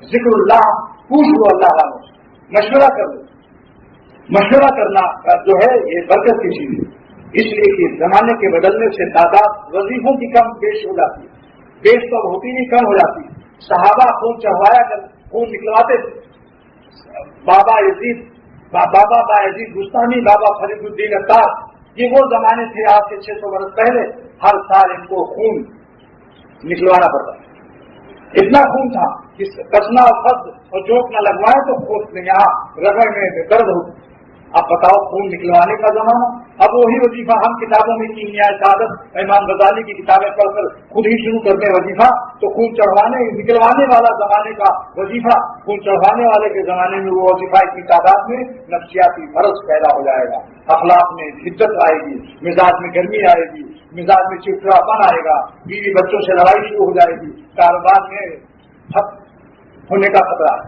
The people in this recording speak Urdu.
ذکر اللہ پوچھ لو اللہ والوں سے، مشورہ کر لو. مشورہ کرنا جو ہے یہ برکت کی چیز ہے، اس لیے کہ زمانے کے بدلنے سے تعداد وظیفوں کی کم بیش ہو جاتی ہے، بیش تو ہوتی نہیں کم ہو جاتی ہے. صحابہ خون چڑھوایا کر خون نکلواتے تھے. بابا یزید بستانی، بابا فرید الدین عطار، یہ وہ زمانے تھے آج سے 600 برس پہلے. ہر سال ان کو خون نکلوانا پڑتا، اتنا خون تھا کہ کسنا اور فرد اور چوک نہ لگوائے تو خون یہاں رگڑ میں درد ہوتی. اب بتاؤ خون نکلوانے کا زمانہ. اب وہی وظیفہ ہم کتابوں میں کیمیا سعادت امام غزالی کی کتابیں پڑھ کر خود ہی شروع کرتے ہیں وظیفہ. تو خون چڑھوانے نکلوانے والا زمانے کا وظیفہ، خون چڑھوانے والے کے زمانے میں وہ وظیفہ کی تعداد میں نفسیاتی مرض پیدا ہو جائے گا، اخلاق میں شدت آئے گی، مزاج میں گرمی آئے گی، مزاج میں چڑچڑاپن آئے گا، بیوی بچوں سے لڑائی شروع ہو جائے گی، کاروبار میں ٹھپ ہونے کا خطرہ ہے.